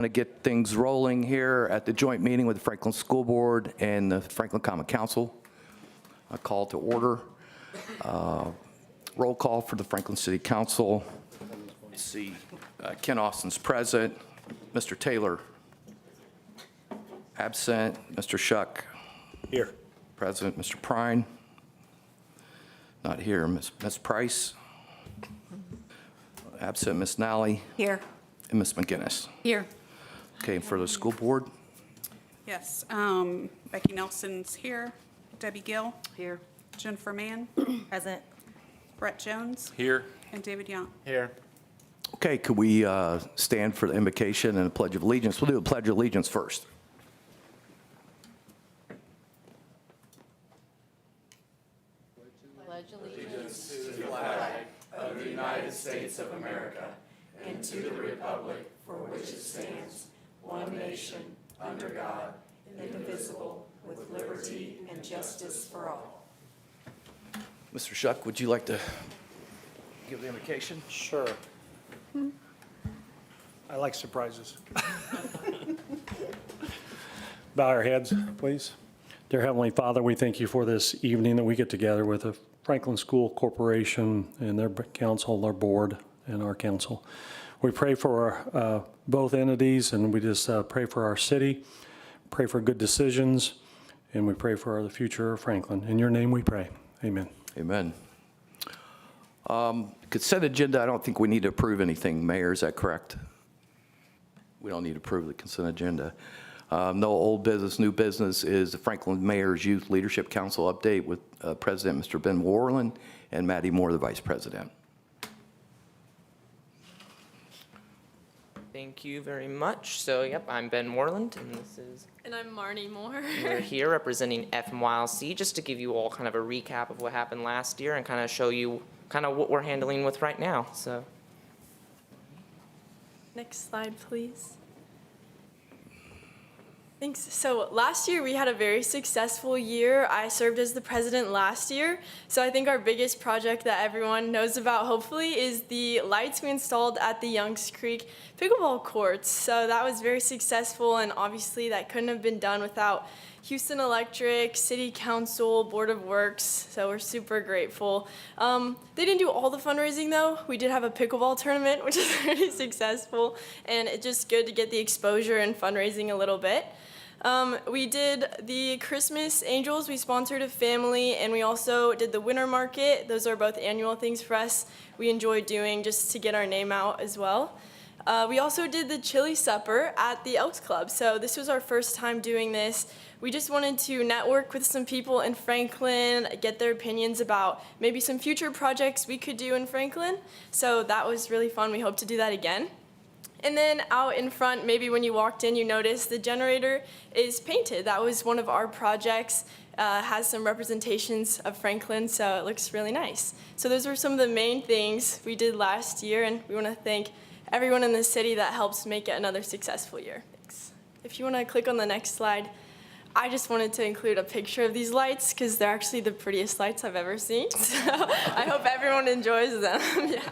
To get things rolling here at the joint meeting with the Franklin School Board and the Franklin Common Council. A call to order. Roll call for the Franklin City Council. Let's see, Ken Austin's present. Mr. Taylor, absent. Mr. Shuck. Here. Present. Mr. Prine, not here. Ms. Price, absent. Ms. Nally. Here. And Ms. McGinnis. Here. Okay, for the school board. Yes, Becky Nelson's here, Debbie Gill, Here. Jennifer Mann, Present. Brett Jones, Here. and David Young. Here. Okay, could we stand for the invocation and the Pledge of Allegiance? We'll do the Pledge of Allegiance first. Pledge allegiance to the flag of the United States of America and to the republic for which it stands, one nation, under God, indivisible, with liberty and justice for all. Mr. Shuck, would you like to give the invocation? Sure. I like surprises. Bow our heads, please. Dear Heavenly Father, we thank you for this evening that we get together with the Franklin School Corporation and their council, their board, and our council. We pray for both entities, and we just pray for our city, pray for good decisions, and we pray for the future of Franklin. In your name we pray. Amen. Amen. Consent agenda, I don't think we need to approve anything. Mayor, is that correct? We don't need to approve the consent agenda. No old business, new business is the Franklin Mayor's Youth Leadership Council update with President Mr. Ben Warland and Maddie Moore, the Vice President. Thank you very much. So, yep, I'm Ben Moreland, and this is, And I'm Marnie Moore. we're here representing FMYLC, just to give you all kind of a recap of what happened last year and kind of show you kind of what we're handling with right now. So, Next slide, please. Thanks. So last year we had a very successful year. I served as the president last year. So I think our biggest project that everyone knows about, hopefully, is the lights we installed at the Youngs Creek pickleball courts. So that was very successful, and obviously that couldn't have been done without Houston Electric, City Council, Board of Works, so we're super grateful. They didn't do all the fundraising though. We did have a pickleball tournament, which is pretty successful, and it's just good to get the exposure and fundraising a little bit. We did the Christmas Angels, we sponsored a family, and we also did the winter market. Those are both annual things for us we enjoy doing just to get our name out as well. We also did the chili supper at the Elks Club, so this was our first time doing this. We just wanted to network with some people in Franklin, get their opinions about maybe some future projects we could do in Franklin. So that was really fun. We hope to do that again. And then out in front, maybe when you walked in, you noticed the generator is painted. That was one of our projects. Has some representations of Franklin, so it looks really nice. So those were some of the main things we did last year, and we want to thank everyone in the city that helps make it another successful year. Thanks. If you want to click on the next slide, I just wanted to include a picture of these lights because they're actually the prettiest lights I've ever seen. So I hope everyone enjoys them. Yeah.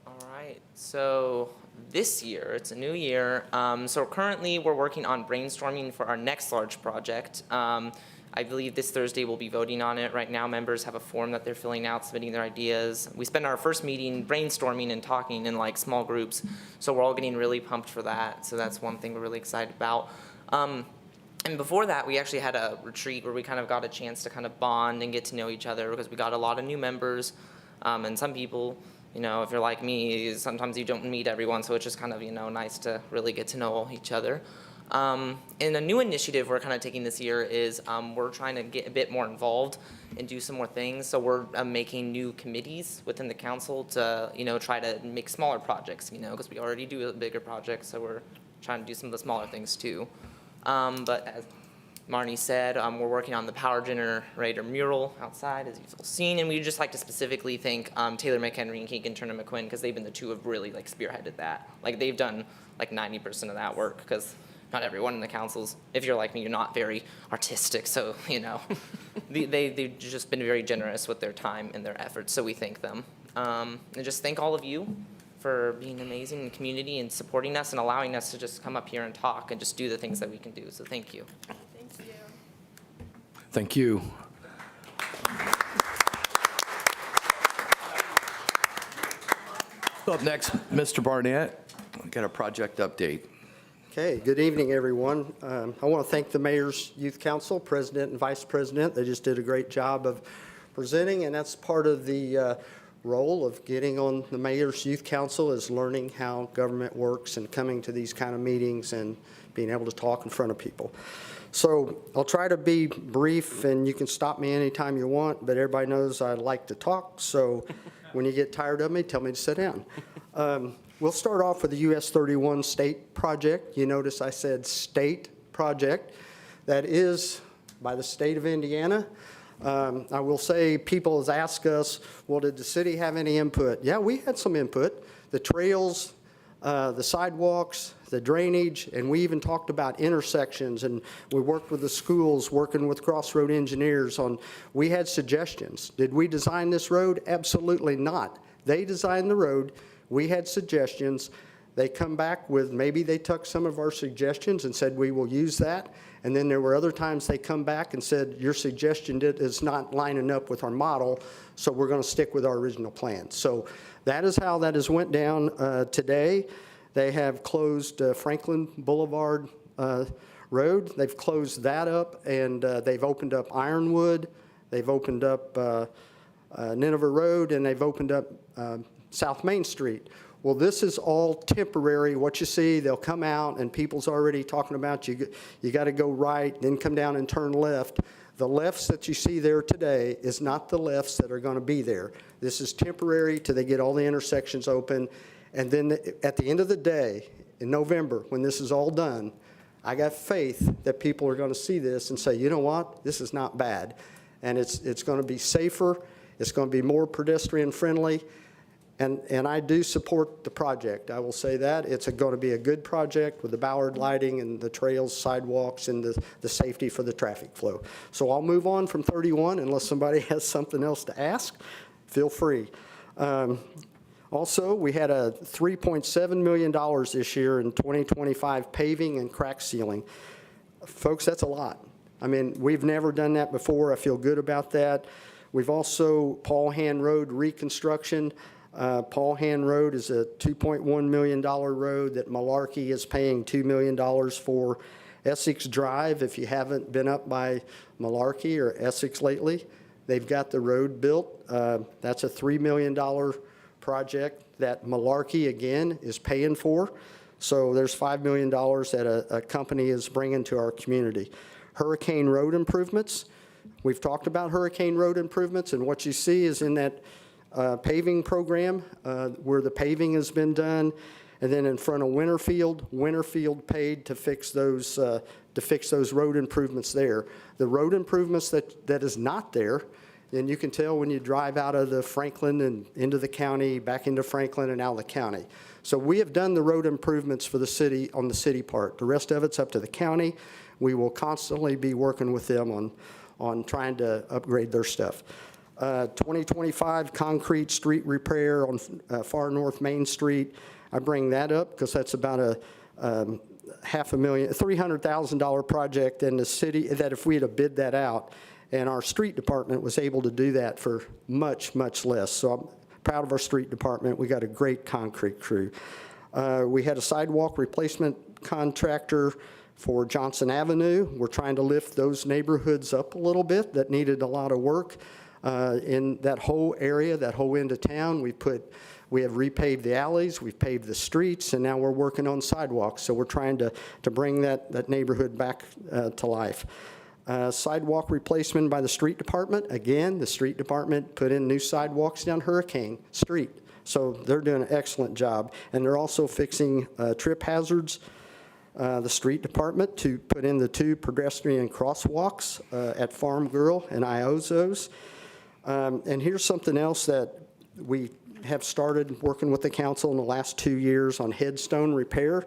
all right. So this year, it's a new year. So currently we're working on brainstorming for our next large project. I believe this Thursday we'll be voting on it. Right now, members have a form that they're filling out, submitting their ideas. We spent our first meeting brainstorming and talking in like small groups, so we're all getting really pumped for that. So that's one thing we're really excited about. And before that, we actually had a retreat where we kind of got a chance to kind of bond and get to know each other because we got a lot of new members, and some people, you know, if you're like me, sometimes you don't meet everyone, so it's just kind of, you know, nice to really get to know each other. And a new initiative we're kind of taking this year is we're trying to get a bit more involved and do some more things. So we're making new committees within the council to, you know, try to make smaller projects, you know, because we already do a bigger project, so we're trying to do some of the smaller things too. But as Marnie said, we're working on the power generator mural outside, as you've all seen, and we'd just like to specifically thank Taylor McHenry and Keegan Turner McQuinn, because they've been the two who have really like spearheaded that. Like they've done like 90% of that work, because not everyone in the councils, if you're like me, you're not very artistic, so, you know, they've just been very generous with their time and their efforts, so we thank them. And just thank all of you for being amazing in the community and supporting us and allowing us to just come up here and talk and just do the things that we can do. So thank you. Thank you. Thank you. Up next, Mr. Barnett, we got a project update. Okay, good evening, everyone. I want to thank the Mayor's Youth Council, President and Vice President. They just did a great job of presenting, and that's part of the role of getting on the Mayor's Youth Council is learning how government works and coming to these kind of meetings and being able to talk in front of people. So I'll try to be brief, and you can stop me anytime you want, but everybody knows I like to talk, so when you get tired of me, tell me to sit down. We'll start off with the US 31 state project. You notice I said state project. That is by the state of Indiana. I will say people has asked us, well, did the city have any input? Yeah, we had some input. The trails, the sidewalks, the drainage, and we even talked about intersections, and we worked with the schools, working with Crossroad engineers on, we had suggestions. Did we design this road? Absolutely not. They designed the road. We had suggestions. They come back with, maybe they took some of our suggestions and said, we will use that. And then there were other times they come back and said, your suggestion is not lining up with our model, so we're going to stick with our original plan. So that is how that has went down today. They have closed Franklin Boulevard Road. They've closed that up, and they've opened up Ironwood. They've opened up Nineveh Road, and they've opened up South Main Street. Well, this is all temporary. What you see, they'll come out, and people's already talking about you got to go right, then come down and turn left. The lefts that you see there today is not the lefts that are going to be there. This is temporary till they get all the intersections open. And then at the end of the day, in November, when this is all done, I got faith that people are going to see this and say, you know what, this is not bad. And it's going to be safer. It's going to be more pedestrian friendly. And I do support the project. I will say that. It's going to be a good project with the Ballard lighting and the trails, sidewalks, and the safety for the traffic flow. So I'll move on from 31 unless somebody has something else to ask. Feel free. Also, we had a $3.7 million this year in 2025 paving and crack sealing. Folks, that's a lot. I mean, we've never done that before. I feel good about that. We've also, Paul Hand Road reconstruction. Paul Hand Road is a $2.1 million road that Malarkey is paying $2 million for. Essex Drive, if you haven't been up by Malarkey or Essex lately, they've got the road built. That's a $3 million project that Malarkey, again, is paying for. So there's $5 million that a company is bringing to our community. Hurricane road improvements. We've talked about hurricane road improvements, and what you see is in that paving program where the paving has been done, and then in front of Winterfield paid to fix those road improvements there. The road improvements that is not there, and you can tell when you drive out of the Franklin and into the county, back into Franklin and out of the county. So we have done the road improvements for the city on the city part. The rest of it's up to the county. We will constantly be working with them on trying to upgrade their stuff. 2025 concrete street repair on far north Main Street. I bring that up because that's about a $300,000 project in the city that if we had bid that out, and our street department was able to do that for much, much less. So I'm proud of our street department. We got a great concrete crew. We had a sidewalk replacement contractor for Johnson Avenue. We're trying to lift those neighborhoods up a little bit that needed a lot of work. In that whole area, that whole end of town, we have repaved the alleys, we've paved the streets, and now we're working on sidewalks. So we're trying to bring that neighborhood back to life. Sidewalk replacement by the street department. Again, the street department put in new sidewalks down Hurricane Street. So they're doing an excellent job. And they're also fixing trip hazards. The street department to put in the 2 pedestrian crosswalks at Farm Girl and Iozos. And here's something else that we have started working with the council in the last 2 years on headstone repair.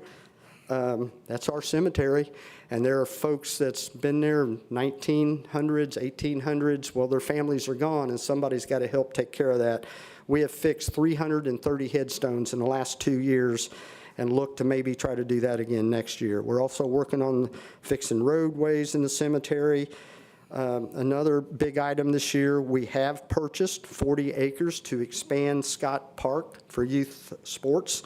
That's our cemetery, and there are folks that's been there 1900s, 1800s. Well, their families are gone, and somebody's got to help take care of that. we have fixed 330 headstones in the last 2 years and look to maybe try to do that again next year. We're also working on fixing roadways in the cemetery. Another big item this year, we have purchased 40 acres to expand Scott Park for youth sports.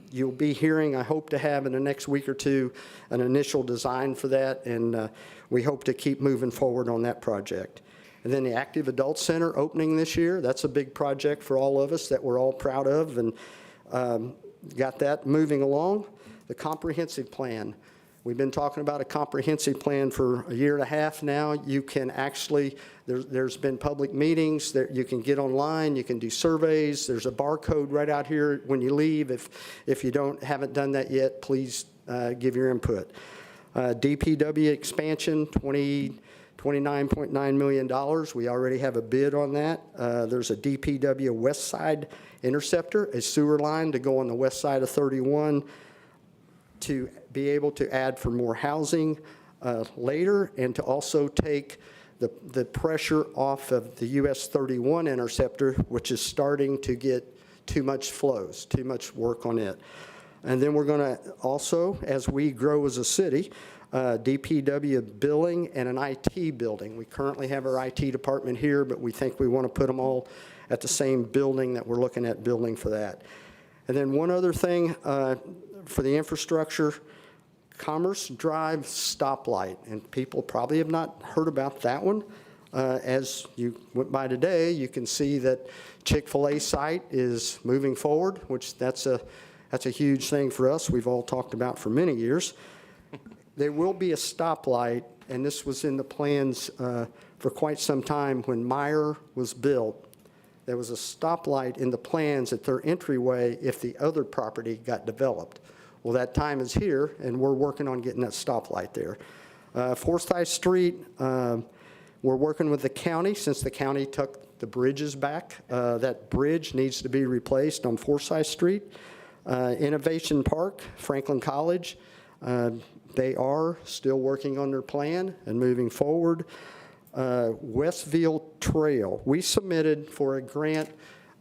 You'll be hearing, I hope to have in the next week or two, an initial design for that, and we hope to keep moving forward on that project. And then the Active Adult Center opening this year, that's a big project for all of us that we're all proud of, and got that moving along. The comprehensive plan. We've been talking about a comprehensive plan for a year and a half now. You can actually, there's been public meetings that you can get online, you can do surveys. There's a barcode right out here when you leave. If you haven't done that yet, please give your input. DPW expansion, $29.9 million. We already have a bid on that. There's a DPW West Side Interceptor, a sewer line to go on the west side of 31 to be able to add for more housing later, and to also take the pressure off of the US 31 interceptor, which is starting to get too much flows, too much work on it. And then we're going to also, as we grow as a city, DPW billing and an IT building. We currently have our IT department here, but we think we want to put them all at the same building that we're looking at building for that. And then one other thing for the infrastructure, Commerce Drive stoplight, and people probably have not heard about that one. As you went by today, you can see that Chick-fil-A site is moving forward, which that's a huge thing for us. We've all talked about for many years. There will be a stoplight, and this was in the plans for quite some time when Meyer was built. There was a stoplight in the plans at their entryway if the other property got developed. Well, that time is here, and we're working on getting that stoplight there. Forsyth Street, we're working with the county since the county took the bridges back. That bridge needs to be replaced on Forsyth Street. Innovation Park, Franklin College, they are still working on their plan and moving forward. Westview Trail, we submitted for a grant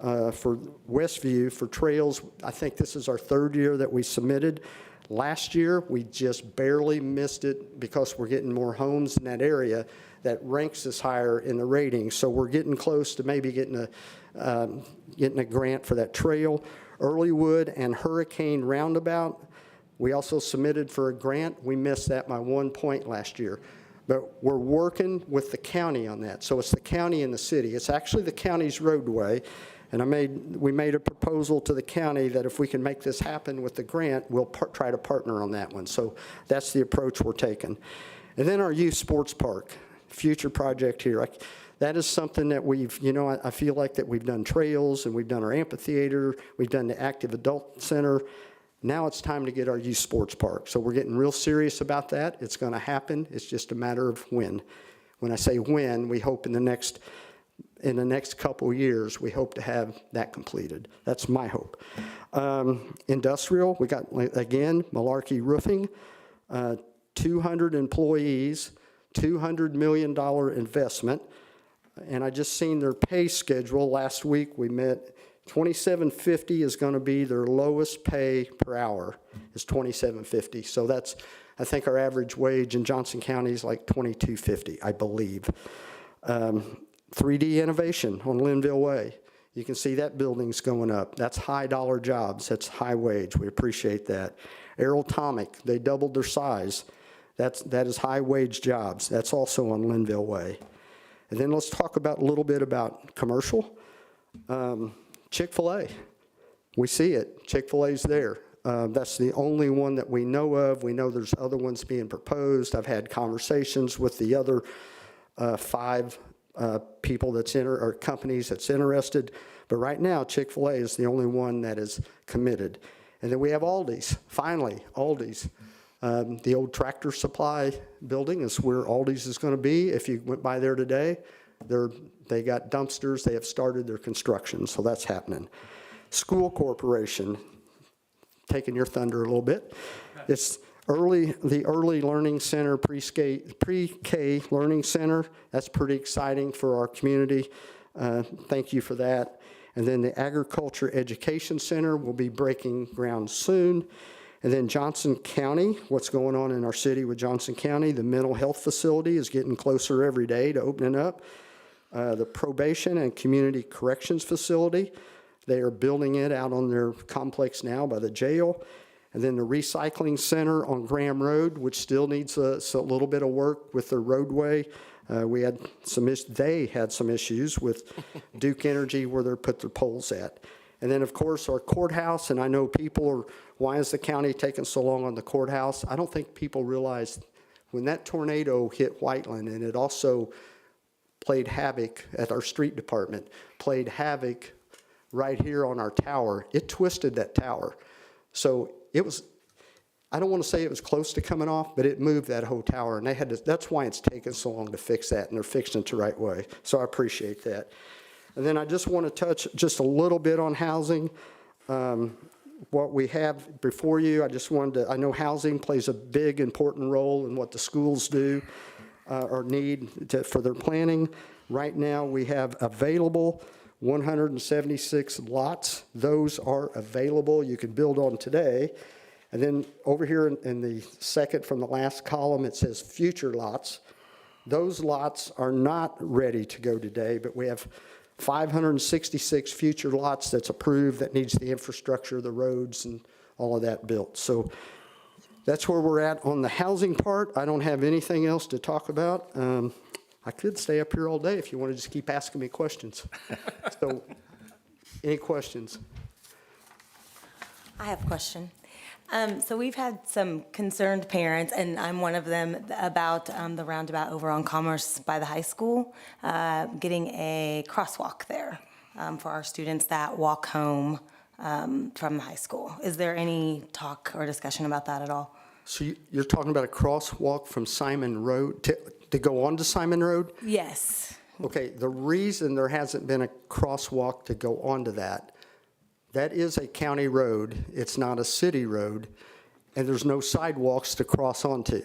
for Westview for trails. I think this is our third year that we submitted. Last year, we just barely missed it because we're getting more homes in that area that ranks us higher in the rating. So we're getting close to maybe getting a grant for that trail. Earlywood and Hurricane Roundabout, we also submitted for a grant. We missed that by 1 point last year. But we're working with the county on that. So it's the county and the city. It's actually the county's roadway. And we made a proposal to the county that if we can make this happen with the grant, we'll try to partner on that one. So that's the approach we're taking. And then our youth sports park, future project here. That is something that I feel like that we've done trails and we've done our amphitheater, we've done the Active Adult Center. Now it's time to get our youth sports park. So we're getting real serious about that. It's going to happen. It's just a matter of when. When I say when, we hope in the next couple of years, we hope to have that completed. That's my hope. Industrial, we got, again, Malarkey Roofing, 200 employees, $200 million investment. And I just seen their pay schedule. Last week we met. $27.50 is going to be their lowest pay per hour, is $27.50. So that's, I think our average wage in Johnson County is like $22.50, I believe. 3D Innovation on Linville Way. You can see that building's going up. That's high dollar jobs. That's high wage. We appreciate that. Aerotomic, they doubled their size. That is high wage jobs. That's also on Linville Way. And then let's talk about a little bit about commercial. Chick-fil-A, we see it. Chick-fil-A's there. That's the only one that we know of. We know there's other ones being proposed. I've had conversations with the other 5 people or companies that's interested. But right now, Chick-fil-A is the only one that is committed. And then we have Aldi's. Finally, Aldi's. The old Tractor Supply building is where Aldi's is going to be. If you went by there today, they got dumpsters. They have started their construction, so that's happening. School Corporation, taking your thunder a little bit. It's the Early Learning Center, pre-K Learning Center. That's pretty exciting for our community. Thank you for that. And then the Agriculture Education Center will be breaking ground soon. And then Johnson County, what's going on in our city with Johnson County, the mental health facility is getting closer every day to opening up. The probation and community corrections facility, they are building it out on their complex now by the jail. And then the recycling center on Graham Road, which still needs a little bit of work with the roadway. They had some issues with Duke Energy where they put their poles at. And then, of course, our courthouse, and I know people are, why is the county taking so long on the courthouse? I don't think people realize when that tornado hit Whiteland, and it also played havoc at our street department, played havoc right here on our tower, it twisted that tower. So it was, I don't want to say it was close to coming off, but it moved that whole tower, and they had to, that's why it's taken so long to fix that, and they're fixing it the right way. So I appreciate that. And then I just want to touch just a little bit on housing. What we have before you, I just wanted to, I know housing plays a big, important role in what the schools do or need for their planning. Right now, we have available 176 lots. Those are available. You can build on today. And then over here in the second from the last column, it says future lots. Those lots are not ready to go today, but we have 566 future lots that's approved that needs the infrastructure, the roads, and all of that built. So that's where we're at on the housing part. I don't have anything else to talk about. I could stay up here all day if you want to just keep asking me questions. So any questions? I have a question. So we've had some concerned parents, and I'm one of them, about the roundabout over on Commerce by the high school, getting a crosswalk there for our students that walk home from the high school. Is there any talk or discussion about that at all? So you're talking about a crosswalk from Simon Road to go on to Simon Road? Yes. Okay, the reason there hasn't been a crosswalk to go onto that is a county road. It's not a city road, and there's no sidewalks to cross onto.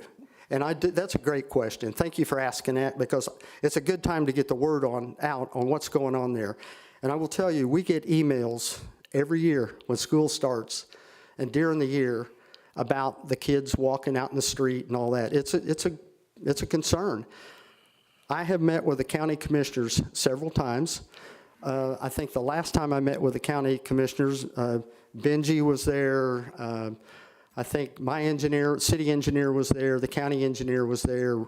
And that's a great question. Thank you for asking that, because it's a good time to get the word out on what's going on there. And I will tell you, we get emails every year when school starts and during the year about the kids walking out in the street and all that. It's a concern. I have met with the county commissioners several times. I think the last time I met with the county commissioners, Benji was there. I think my engineer, city engineer was there. The county engineer was there.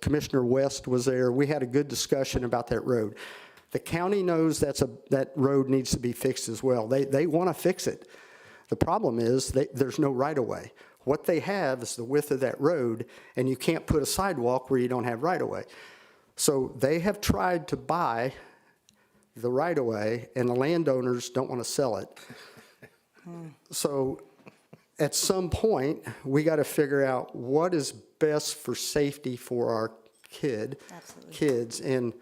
Commissioner West was there. We had a good discussion about that road. The county knows that road needs to be fixed as well. They want to fix it. The problem is there's no right-of-way. What they have is the width of that road, and you can't put a sidewalk where you don't have right-of-way. So they have tried to buy the right-of-way, and the landowners don't want to sell it. So at some point, we got to figure out what is best for safety for our kids. And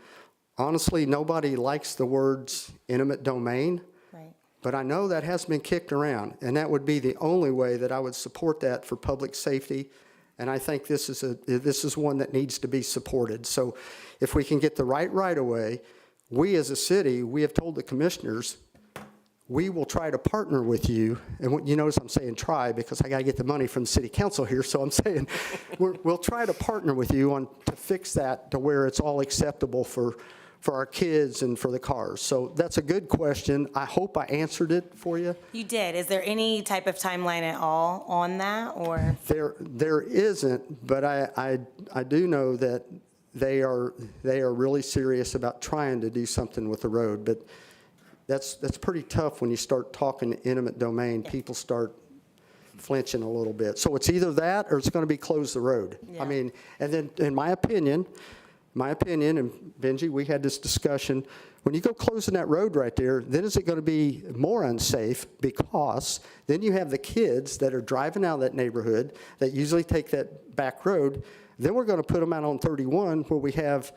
honestly, nobody likes the words eminent domain. Right. But I know that has been kicked around, and that would be the only way that I would support that for public safety. And I think this is one that needs to be supported. So if we can get the right-of-way, we as a city, we have told the commissioners, we will try to partner with you. And you notice I'm saying try because I got to get the money from the city council here. So I'm saying we'll try to partner with you to fix that to where it's all acceptable for our kids and for the cars. So that's a good question. I hope I answered it for you. You did. Is there any type of timeline at all on that, or? There isn't, but I do know that they are really serious about trying to do something with the road. But that's pretty tough when you start talking eminent domain. People start flinching a little bit. So it's either that or it's going to be close the road. Yeah. I mean, and then in my opinion, and Benji, we had this discussion, when you go closing that road right there, then is it going to be more unsafe, because then you have the kids that are driving out of that neighborhood that usually take that back road. Then we're going to put them out on 31 where we have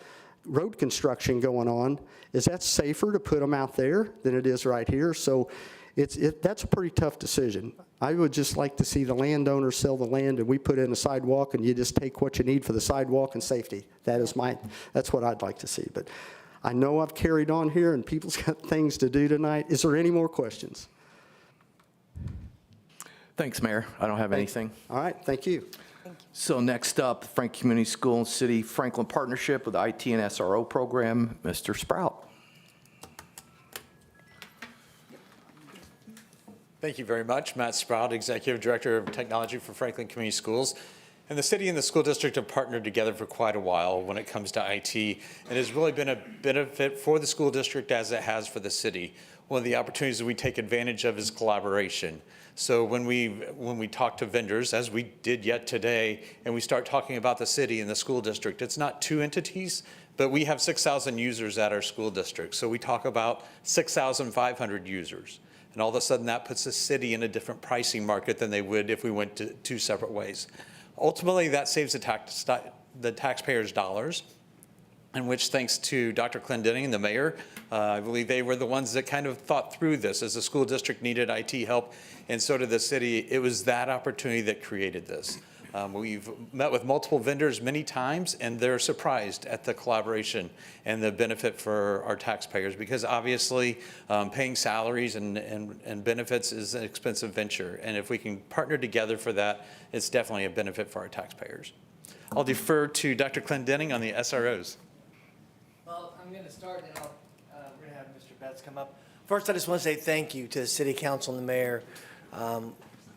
road construction going on. Is that safer to put them out there than it is right here? So that's a pretty tough decision. I would just like to see the landowner sell the land and we put in a sidewalk and you just take what you need for the sidewalk and safety. That's what I'd like to see. But I know I've carried on here and people's got things to do tonight. Is there any more questions? Thanks, Mayor. I don't have anything. All right, thank you. So next up, Franklin Community School and City Franklin Partnership with the IT and SRO program, Mr. Sprout. Thank you very much. Matt Sprout, Executive Director of Technology for Franklin Community Schools. And the city and the school district have partnered together for quite a while when it comes to IT. It has really been a benefit for the school district as it has for the city. One of the opportunities that we take advantage of is collaboration. So when we talk to vendors, as we did yet today, and we start talking about the city and the school district, it's not two entities, but we have 6,000 users at our school district. So we talk about 6,500 users. And all of a sudden that puts the city in a different pricing market than they would if we went to two separate ways. Ultimately, that saves the taxpayers' dollars, in which, thanks to Dr. Clendenning and the mayor, I believe they were the ones that kind of thought through this. As the school district needed IT help, and so did the city, it was that opportunity that created this. We've met with multiple vendors many times, and they're surprised at the collaboration and the benefit for our taxpayers, because obviously paying salaries and benefits is an expensive venture. And if we can partner together for that, it's definitely a benefit for our taxpayers. I'll defer to Dr. Clendenning on the SROs. Well, I'm going to start, and we're going to have Mr. Betts come up. First, I just want to say thank you to the city council and the mayor.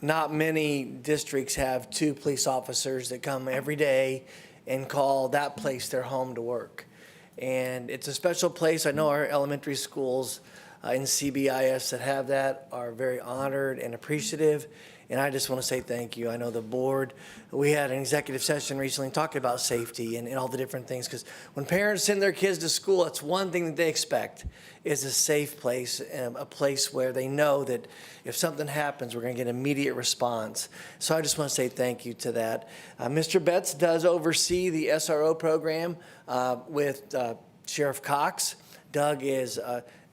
Not many districts have 2 police officers that come every day and call that place their home to work. And it's a special place. I know our elementary schools in CBIS that have that are very honored and appreciative. And I just want to say thank you. I know the board, we had an executive session recently talking about safety and all the different things, because when parents send their kids to school, it's one thing that they expect is a safe place, a place where they know that if something happens, we're going to get immediate response. So I just want to say thank you to that. Mr. Betts does oversee the SRO program with Sheriff Cox. Doug is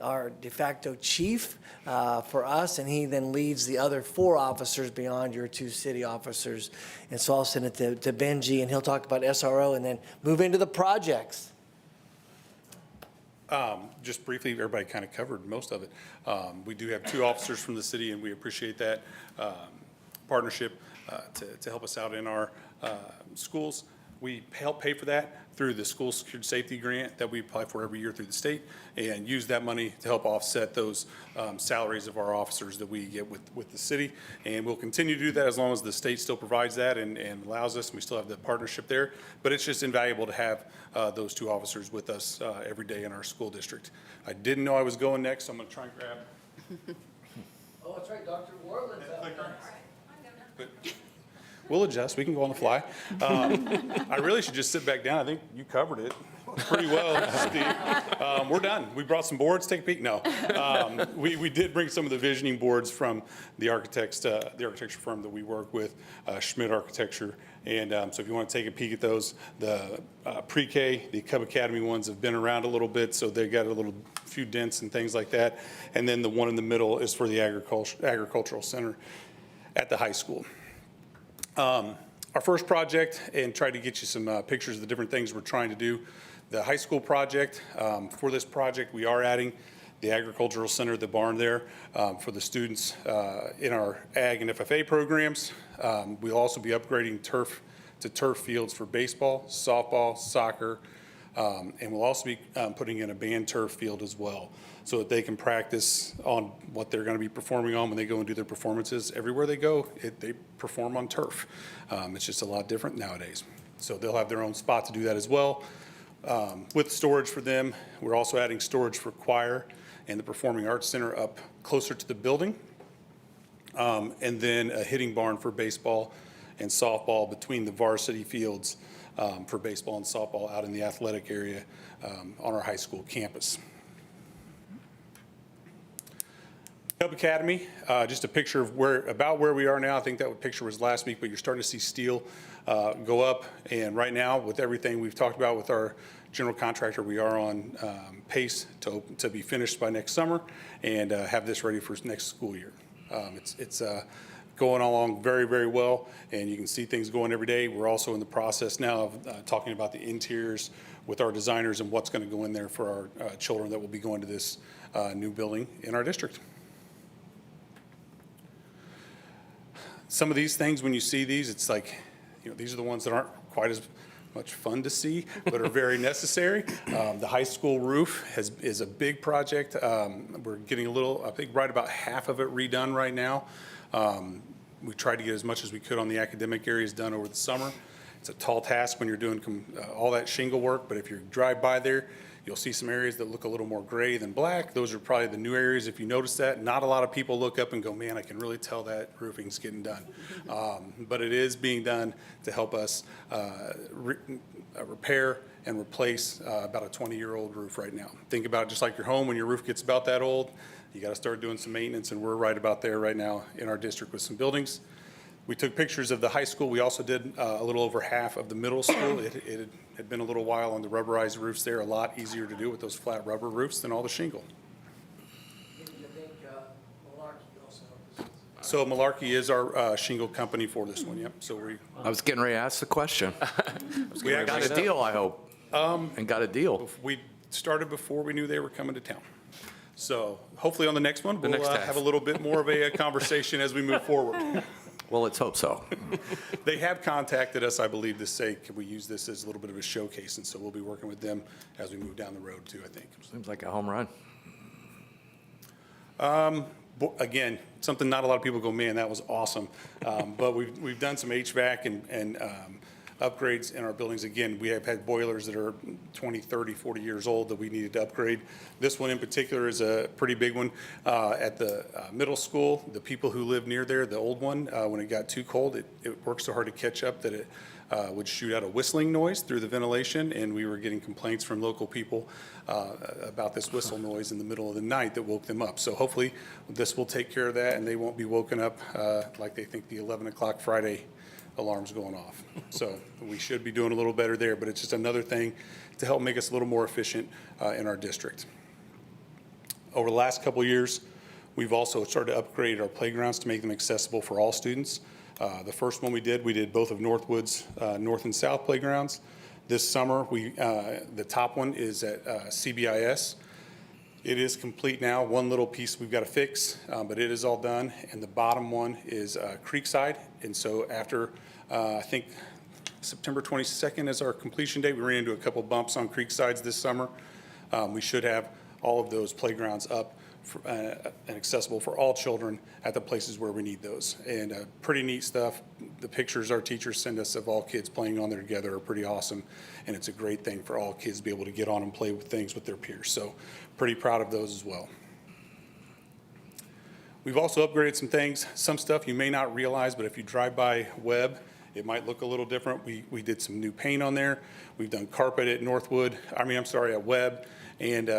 our de facto chief for us, and he then leads the other 4 officers beyond your 2 city officers. And so I'll send it to Benji, and he'll talk about SRO and then move into the projects. Just briefly, everybody kind of covered most of it. We do have 2 officers from the city, and we appreciate that partnership to help us out in our schools. We help pay for that through the school security safety grant that we apply for every year through the state, and use that money to help offset those salaries of our officers that we get with the city. And we'll continue to do that as long as the state still provides that and allows us, and we still have the partnership there. But it's just invaluable to have those 2 officers with us every day in our school district. I didn't know I was going next, so I'm going to try and grab. Oh, that's right, Dr. Warland's up next. But we'll adjust. We can go on the fly. I really should just sit back down. I think you covered it pretty well, Steve. We're done. We brought some boards. Take a peek. No, we did bring some of the visioning boards from the architecture firm that we work with, Schmidt Architecture. And so if you want to take a peek at those, the pre-K, the Cub Academy ones have been around a little bit, so they got a few dents and things like that. And then the one in the middle is for the agricultural center at the high school. Our first project, and try to get you some pictures of the different things we're trying to do. The high school project, for this project, we are adding the agricultural center, the barn there, for the students in our ag and FFA programs. We'll also be upgrading turf to turf fields for baseball, softball, soccer, and we'll also be putting in a band turf field as well, so that they can practice on what they're going to be performing on when they go and do their performances. Everywhere they go, they perform on turf. It's just a lot different nowadays. So they'll have their own spot to do that as well. With storage for them, we're also adding storage for choir and the Performing Arts Center up closer to the building. And then a hitting barn for baseball and softball between the varsity fields for baseball and softball out in the athletic area on our high school campus. Cub Academy, just a picture of where we are now. I think that picture was last week, but you're starting to see steel go up. And right now, with everything we've talked about with our general contractor, we are on pace to be finished by next summer and have this ready for next school year. It's going along very, very well, and you can see things going every day. We're also in the process now of talking about the interiors with our designers and what's going to go in there for our children that will be going to this new building in our district. Some of these things, when you see these, it's like, these are the ones that aren't quite as much fun to see, but are very necessary. The high school roof is a big project. We're getting a little, I think right about half of it redone right now. We tried to get as much as we could on the academic areas done over the summer. It's a tall task when you're doing all that shingle work, but if you drive by there, you'll see some areas that look a little more gray than black. Those are probably the new areas. If you notice that, not a lot of people look up and go, man, I can really tell that roofing's getting done. But it is being done to help us repair and replace about a 20-year-old roof right now. Think about it just like your home. When your roof gets about that old, you got to start doing some maintenance, and we're right about there right now in our district with some buildings. We took pictures of the high school. We also did a little over half of the middle school. It had been a little while on the rubberized roofs there, a lot easier to do with those flat rubber roofs than all the shingle. So Malarkey is our shingle company for this one, yep. So I was getting ready to ask the question. We got a deal, I hope, and got a deal. we started before we knew they were coming to town. So hopefully on the next one, we'll have a little bit more of a conversation as we move forward. Well, let's hope so. They have contacted us, I believe, to say, can we use this as a little bit of a showcase? And so we'll be working with them as we move down the road too, I think. Seems like a home run. Again, something not a lot of people go, man, that was awesome. But we've done some HVAC and upgrades in our buildings. Again, we have had boilers that are 20, 30, 40 years old that we needed to upgrade. This one in particular is a pretty big one. At the middle school, the people who live near there, the old one, when it got too cold, it worked so hard to catch up that it would shoot out a whistling noise through the ventilation, and we were getting complaints from local people about this whistle noise in the middle of the night that woke them up. So hopefully this will take care of that, and they won't be woken up like they think the 11 o'clock Friday alarm's going off. So we should be doing a little better there, but it's just another thing to help make us a little more efficient in our district. Over the last couple of years, we've also started to upgrade our playgrounds to make them accessible for all students. The first one we did both of Northwood's North and South playgrounds. This summer, the top one is at CBIS. It is complete now. One little piece we've got to fix, but it is all done. And the bottom one is Creekside. And so after, I think, September 22nd is our completion date. We ran into a couple bumps on Creeksides this summer. We should have all of those playgrounds up and accessible for all children at the places where we need those. And pretty neat stuff. The pictures our teachers send us of all kids playing on there together are pretty awesome. And it's a great thing for all kids to be able to get on and play with things with their peers. So pretty proud of those as well. We've also upgraded some things. Some stuff you may not realize, but if you drive by Webb, it might look a little different. We did some new paint on there. We've done carpet at at Webb and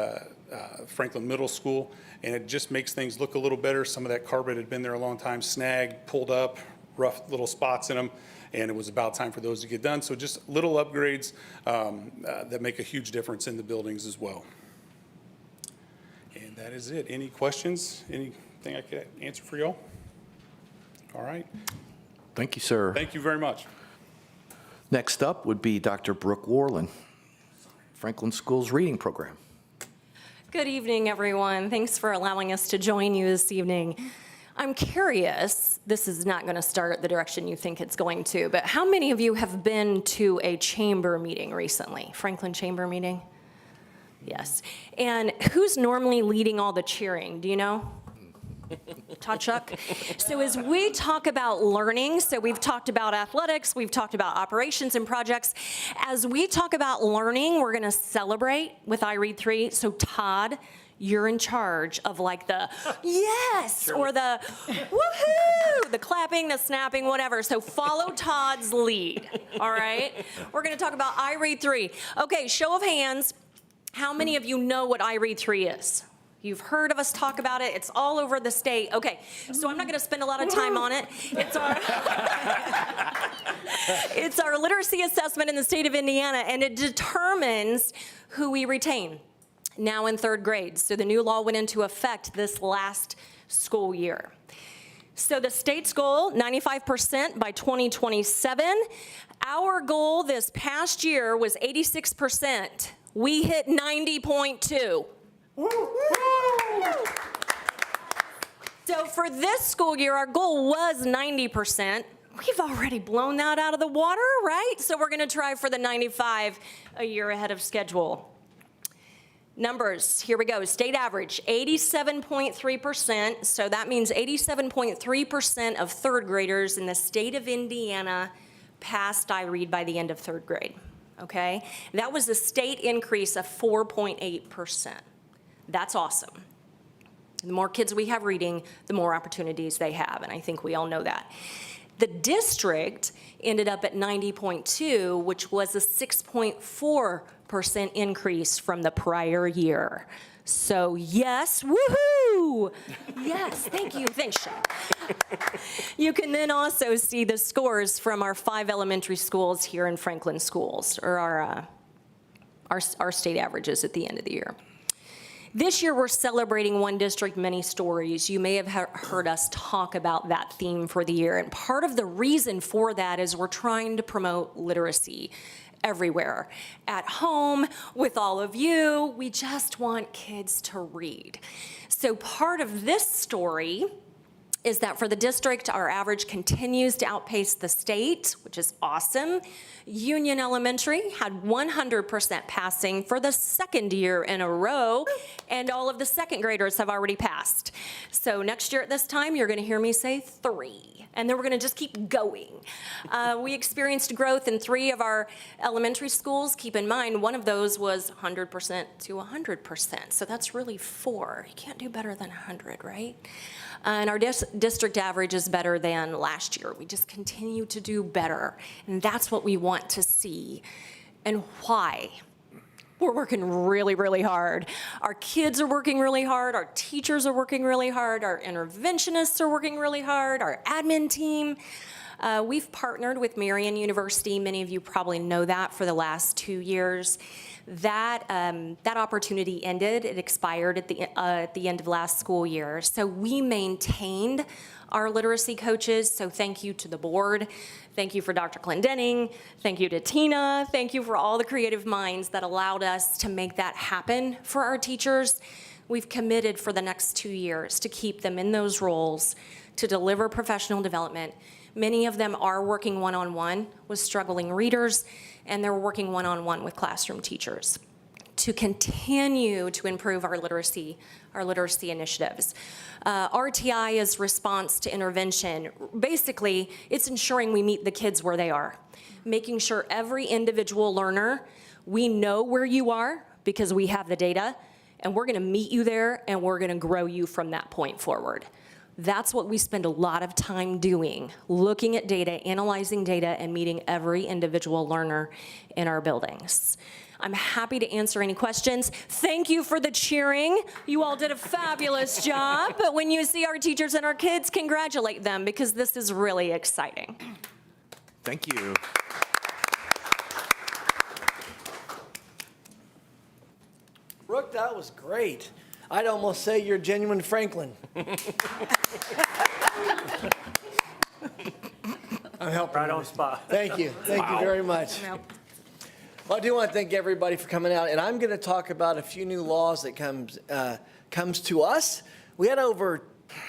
Franklin Middle School, and it just makes things look a little better. Some of that carpet had been there a long time, snagged, pulled up, rough little spots in them, and it was about time for those to get done. So just little upgrades that make a huge difference in the buildings as well. And that is it. Any questions? Anything I could answer for y'all? All right. Thank you, sir. Thank you very much. Next up would be Dr. Brooke Warland, Franklin Schools Reading Program. Good evening, everyone. Thanks for allowing us to join you this evening. I'm curious, this is not going to start the direction you think it's going to, but how many of you have been to a chamber meeting recently? Franklin Chamber meeting? Yes. And who's normally leading all the cheering? Do you know? Todd Chuck. So as we talk about learning, so we've talked about athletics, we've talked about operations and projects. As we talk about learning, we're going to celebrate with I Read 3. So Todd, you're in charge of like the yes or the woohoo, the clapping, the snapping, whatever. So follow Todd's lead. All right. We're going to talk about I Read 3. Okay. Show of hands. How many of you know what I Read 3 is? You've heard of us talk about it. It's all over the state. Okay, so I'm not going to spend a lot of time on it. It's our literacy assessment in the state of Indiana, and it determines who we retain now in third grade. So the new law went into effect this last school year. So the state's goal, 95% by 2027. Our goal this past year was 86%. We hit 90.2. So for this school year, our goal was 90%. We've already blown that out of the water, right? So we're going to try for the 95 a year ahead of schedule. Numbers, here we go. State average, 87.3%. So that means 87.3% of third graders in the state of Indiana passed iRead by the end of third grade, okay? That was a state increase of 4.8%. That's awesome. The more kids we have reading, the more opportunities they have, and I think we all know that. The district ended up at 90.2, which was a 6.4% increase from the prior year. So yes, woohoo! Yes, thank you, thanks, Sean. You can then also see the scores from our 5 elementary schools here in Franklin Schools, or our state averages at the end of the year. This year, we're celebrating One District, Many Stories. You may have heard us talk about that theme for the year, and part of the reason for that is we're trying to promote literacy everywhere. At home, with all of you, we just want kids to read. So part of this story is that for the district, our average continues to outpace the state, which is awesome. Union Elementary had 100% passing for the second year in a row, and all of the second graders have already passed. So next year at this time, you're gonna hear me say 3, and then we're gonna just keep going. We experienced growth in 3 of our elementary schools. Keep in mind, one of those was 100% to 100%, so that's really 4. You can't do better than 100, right? And our district average is better than last year. We just continue to do better, and that's what we want to see. And why? We're working really, really hard. Our kids are working really hard, our teachers are working really hard, our interventionists are working really hard, our admin team. We've partnered with Marian University. Many of you probably know that for the last 2 years. That opportunity ended. It expired at the end of last school year. So we maintained our literacy coaches. So thank you to the board. Thank you for Dr. Clendenning. Thank you to Tina. Thank you for all the creative minds that allowed us to make that happen for our teachers. We've committed for the next 2 years to keep them in those roles, to deliver professional development. Many of them are working one-on-one with struggling readers, and they're working one-on-one with classroom teachers to continue to improve our literacy initiatives. RTI is response to intervention. Basically, it's ensuring we meet the kids where they are, making sure every individual learner, we know where you are because we have the data, and we're gonna meet you there, and we're gonna grow you from that point forward. That's what we spend a lot of time doing, looking at data, analyzing data, and meeting every individual learner in our buildings. I'm happy to answer any questions. Thank you for the cheering. You all did a fabulous job. But when you see our teachers and our kids, congratulate them, because this is really exciting. Thank you. Brooke, that was great. I'd almost say you're genuine Franklin. I'm helping. Right on spot. Thank you. Thank you very much. Well, I do want to thank everybody for coming out, and I'm going to talk about a few new laws that comes to us. We had over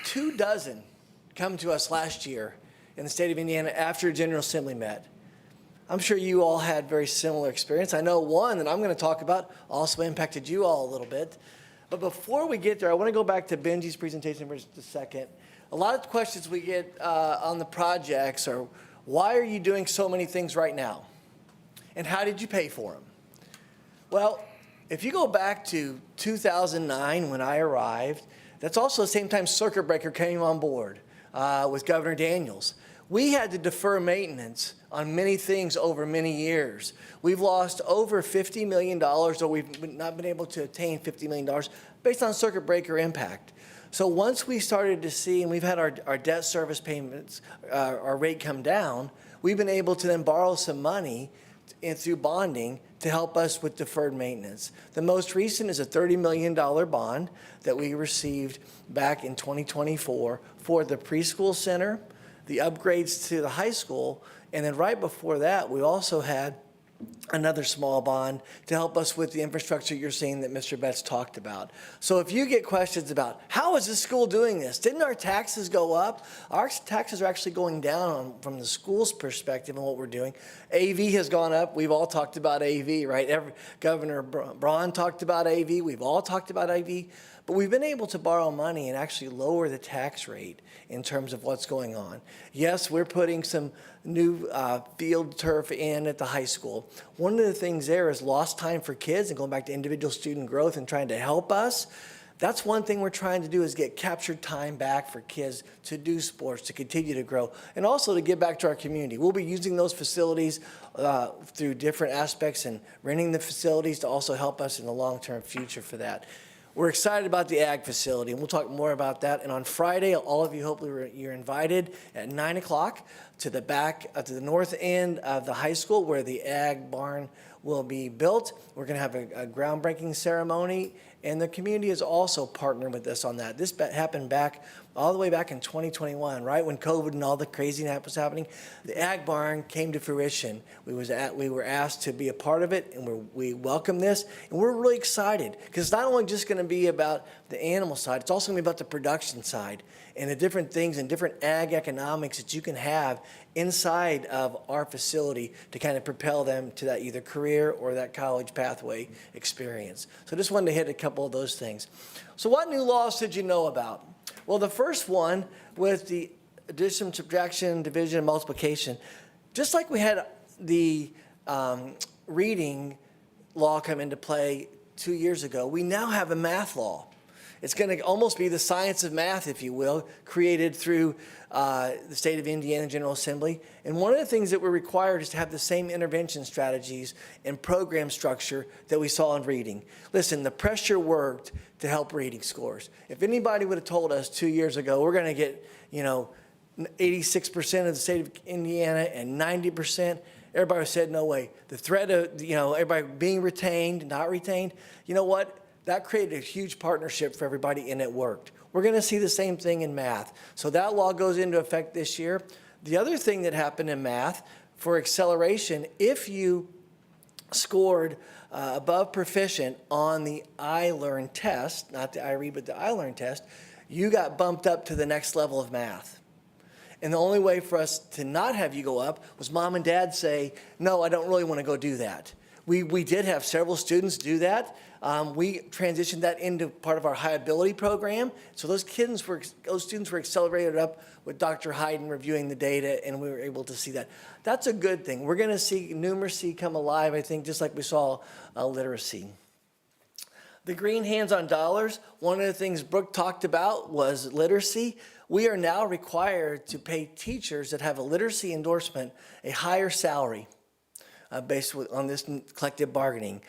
24 come to us last year in the state of Indiana after General Assembly met. I'm sure you all had very similar experience. I know one that I'm going to talk about also impacted you all a little bit. But before we get there, I want to go back to Benji's presentation for just a second. A lot of questions we get on the projects are, why are you doing so many things right now? And how did you pay for them? Well, if you go back to 2009 when I arrived, that's also the same time Circuit Breaker came on board with Governor Daniels. We had to defer maintenance on many things over many years. We've lost over $50 million, or we've not been able to attain $50 million based on circuit breaker impact. So once we started to see, and we've had our debt service payments, our rate come down, we've been able to then borrow some money and through bonding to help us with deferred maintenance. The most recent is a $30 million bond that we received back in 2024 for the preschool center, the upgrades to the high school, and then right before that, we also had another small bond to help us with the infrastructure you're seeing that Mr. Betts talked about. So if you get questions about, how is this school doing this? Didn't our taxes go up? Our taxes are actually going down from the school's perspective and what we're doing. AV has gone up. We've all talked about AV, right? Governor Braun talked about AV. We've all talked about AV. But we've been able to borrow money and actually lower the tax rate in terms of what's going on. Yes, we're putting some new field turf in at the high school. One of the things there is lost time for kids and going back to individual student growth and trying to help us. That's one thing we're trying to do is get captured time back for kids to do sports, to continue to grow, and also to give back to our community. We'll be using those facilities through different aspects and renting the facilities to also help us in the long-term future for that. We're excited about the ag facility, and we'll talk more about that. And on Friday, all of you, hopefully, you're invited at 9 o'clock to the back, to the north end of the high school where the ag barn will be built. We're going to have a groundbreaking ceremony, and the community has also partnered with us on that. This happened back all the way back in 2021, right when COVID and all the craziness was happening. The ag barn came to fruition. We were asked to be a part of it, and we welcome this, and we're really excited because it's not only just going to be about the animal side, it's also going to be about the production side and the different things and different ag economics that you can have inside of our facility to kind of propel them to that either career or that college pathway experience. So just wanted to hit a couple of those things. So what new laws did you know about? Well, the first one with the addition, subtraction, division, and multiplication, just like we had the reading law come into play 2 years ago, we now have a math law. It's going to almost be the science of math, if you will, created through the state of Indiana General Assembly. And one of the things that we're required is to have the same intervention strategies and program structure that we saw in reading. Listen, the pressure worked to help reading scores. If anybody would have told us 2 years ago, we're going to get, 86% of the state of Indiana and 90%, everybody would have said, no way. The threat of, everybody being retained, not retained, you know what? That created a huge partnership for everybody, and it worked. We're going to see the same thing in math. So that law goes into effect this year. The other thing that happened in math for acceleration, if you scored above proficient on the iLearn test, not the iRead, but the iLearn test, you got bumped up to the next level of math. And the only way for us to not have you go up was mom and dad say, no, I don't really want to go do that. We did have several students do that. We transitioned that into part of our high ability program. So those students were accelerated up with Dr. Hayden reviewing the data, and we were able to see that. That's a good thing. We're going to see numeracy come alive, I think, just like we saw literacy. The green hands-on dollars, one of the things Brooke talked about was literacy. We are now required to pay teachers that have a literacy endorsement a higher salary based on this collective bargaining.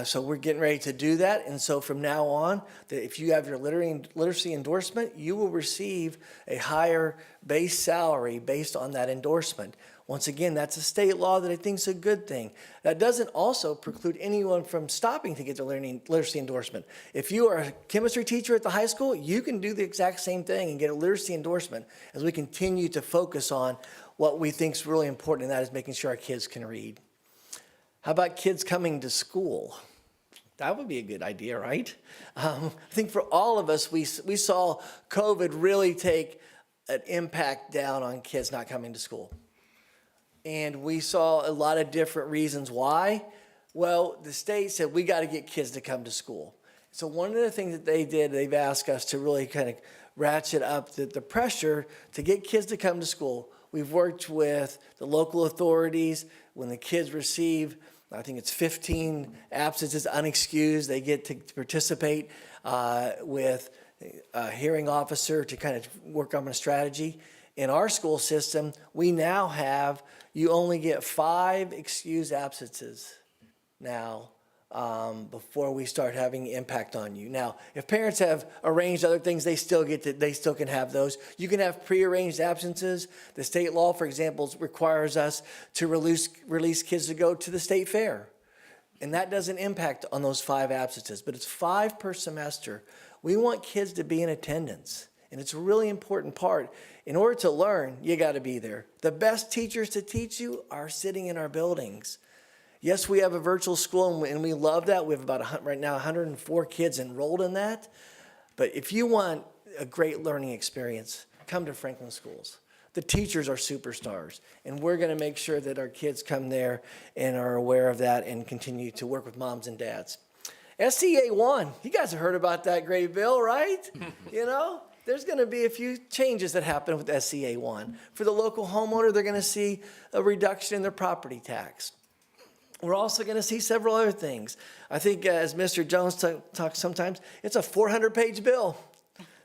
So we're getting ready to do that. And so from now on, if you have your literacy endorsement, you will receive a higher base salary based on that endorsement. Once again, that's a state law that I think is a good thing. That doesn't also preclude anyone from stopping to get their literacy endorsement. If you are a chemistry teacher at the high school, you can do the exact same thing and get a literacy endorsement as we continue to focus on what we think is really important, and that is making sure our kids can read. How about kids coming to school? That would be a good idea, right? I think for all of us, we saw COVID really take an impact down on kids not coming to school. And we saw a lot of different reasons why. Well, the state said, we got to get kids to come to school. So one of the things that they did, they've asked us to really kind of ratchet up the pressure to get kids to come to school. We've worked with the local authorities. When the kids receive, I think it's 15 absences unexcused, they get to participate with a hearing officer to kind of work on a strategy. In our school system, we now have, you only get 5 excused absences now before we start having impact on you. Now, if parents have arranged other things, they still can have those. You can have prearranged absences. The state law, for example, requires us to release kids to go to the state fair. And that doesn't impact on those 5 absences, but it's 5 per semester. We want kids to be in attendance, and it's a really important part. In order to learn, you got to be there. The best teachers to teach you are sitting in our buildings. Yes, we have a virtual school, and we love that. We have about right now 104 kids enrolled in that. But if you want a great learning experience, come to Franklin Schools. The teachers are superstars, and we're going to make sure that our kids come there and are aware of that and continue to work with moms and dads. SCA 1, you guys have heard about that great bill, right? You know, there's going to be a few changes that happen with SCA 1. For the local homeowner, they're going to see a reduction in their property tax. We're also going to see several other things. I think as Mr. Jones talks sometimes, it's a 400-page bill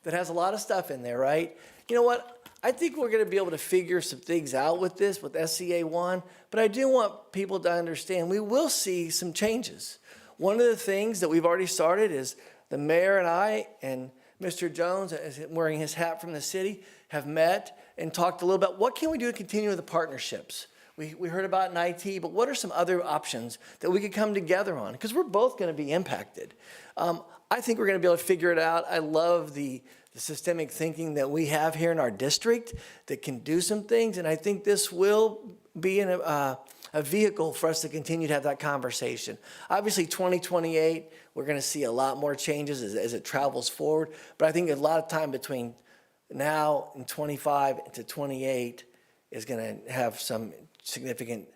that has a lot of stuff in there, right? You know what? I think we're going to be able to figure some things out with this, with SCA 1, but I do want people to understand we will see some changes. One of the things that we've already started is the mayor and I and Mr. Jones, wearing his hat from the city, have met and talked a little about what can we do to continue the partnerships. We heard about an IT, but what are some other options that we could come together on? Because we're both going to be impacted. I think we're going to be able to figure it out. I love the systemic thinking that we have here in our district that can do some things, and I think this will be a vehicle for us to continue to have that conversation. Obviously, 2028, we're going to see a lot more changes as it travels forward, but I think a lot of time between now and 25 to 28 is going to have some significant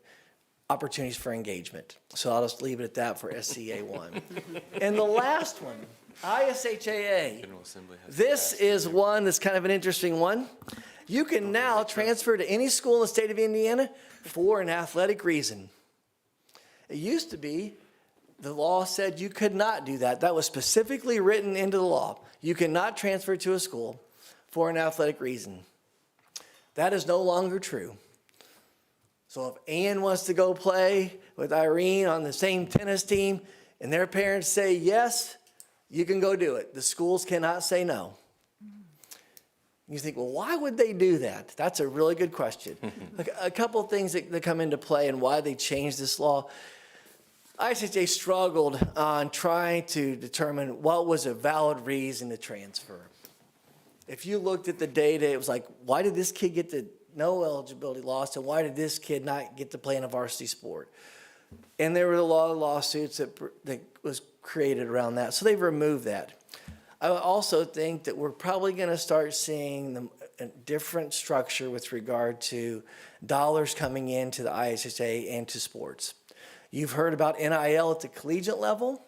opportunities for engagement. So I'll just leave it at that for SCA 1. And the last one, ISHAA. This is one that's kind of an interesting one. You can now transfer to any school in the state of Indiana for an athletic reason. It used to be the law said you could not do that. That was specifically written into the law. You cannot transfer to a school for an athletic reason. That is no longer true. So if Ann wants to go play with Irene on the same tennis team and their parents say yes, you can go do it. The schools cannot say no. You think, well, why would they do that? That's a really good question. A couple of things that come into play and why they changed this law. ISHA struggled on trying to determine what was a valid reason to transfer. If you looked at the data, it was like, why did this kid get no eligibility loss, and why did this kid not get to play in a varsity sport? And there were a lot of lawsuits that was created around that, so they've removed that. I also think that we're probably going to start seeing a different structure with regard to dollars coming into the ISHA and to sports. You've heard about NIL at the collegiate level.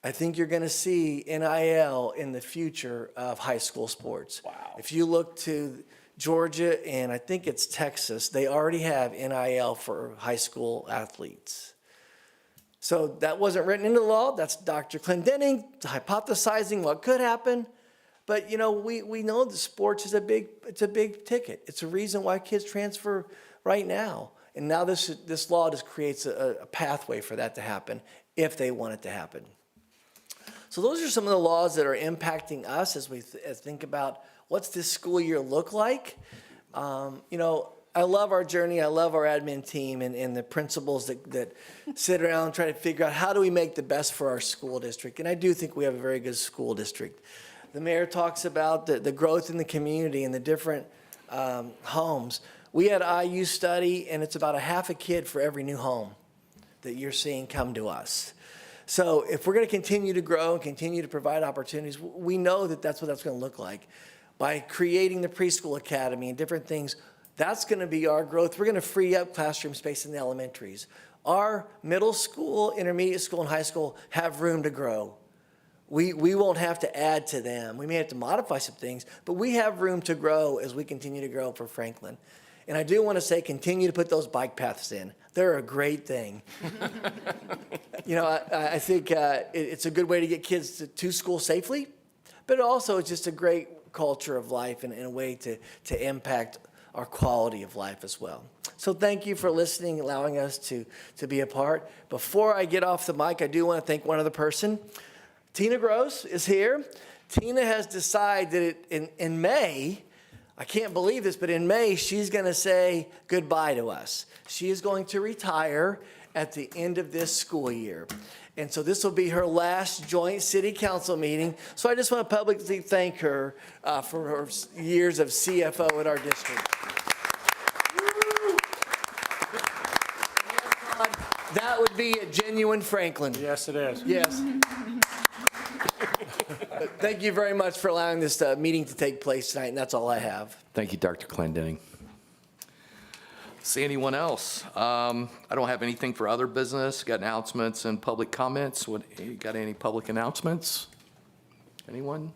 I think you're going to see NIL in the future of high school sports. Wow. If you look to Georgia and I think it's Texas, they already have NIL for high school athletes. So that wasn't written into the law. That's Dr. Clendenning hypothesizing what could happen. But, you know, we know that sports is a big ticket. It's a reason why kids transfer right now. And now this law just creates a pathway for that to happen if they want it to happen. So those are some of the laws that are impacting us as we think about what's this school year look like. You know, I love our journey. I love our admin team and the principals that sit around and try to figure out how do we make the best for our school district. And I do think we have a very good school district. The mayor talks about the growth in the community and the different homes. We had IU study, and it's about a half a kid for every new home that you're seeing come to us. So if we're going to continue to grow and continue to provide opportunities, we know that that's what that's going to look like. By creating the preschool academy and different things, that's going to be our growth. We're going to free up classroom space in the elementaries. Our middle school, intermediate school, and high school have room to grow. We won't have to add to them. We may have to modify some things, but we have room to grow as we continue to grow for Franklin. And I do want to say, continue to put those bike paths in. They're a great thing. You know, I think it's a good way to get kids to school safely, but also it's just a great culture of life and a way to impact our quality of life as well. So thank you for listening, allowing us to be a part. Before I get off the mic, I do want to thank one other person. Tina Gross is here. Tina has decided that in May, I can't believe this, but in May, she's going to say goodbye to us. She is going to retire at the end of this school year. And so this will be her last joint city council meeting. So I just want to publicly thank her for her years of CFO at our district. That would be a genuine Franklin. Yes, it is. Yes. Thank you very much for allowing this meeting to take place tonight, and that's all I have. Thank you, Dr. Clendenning. See anyone else? I don't have anything for other business. Got announcements and public comments. Got any public announcements? Anyone?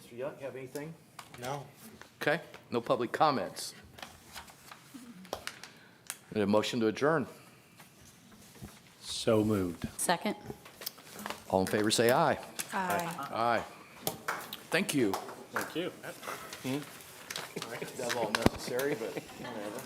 Mr. Young, have anything? No. Okay, no public comments. Need a motion to adjourn. So moved. Second. All in favor, say aye. Aye. Aye. Thank you. Thank you. That was all necessary, but whatever.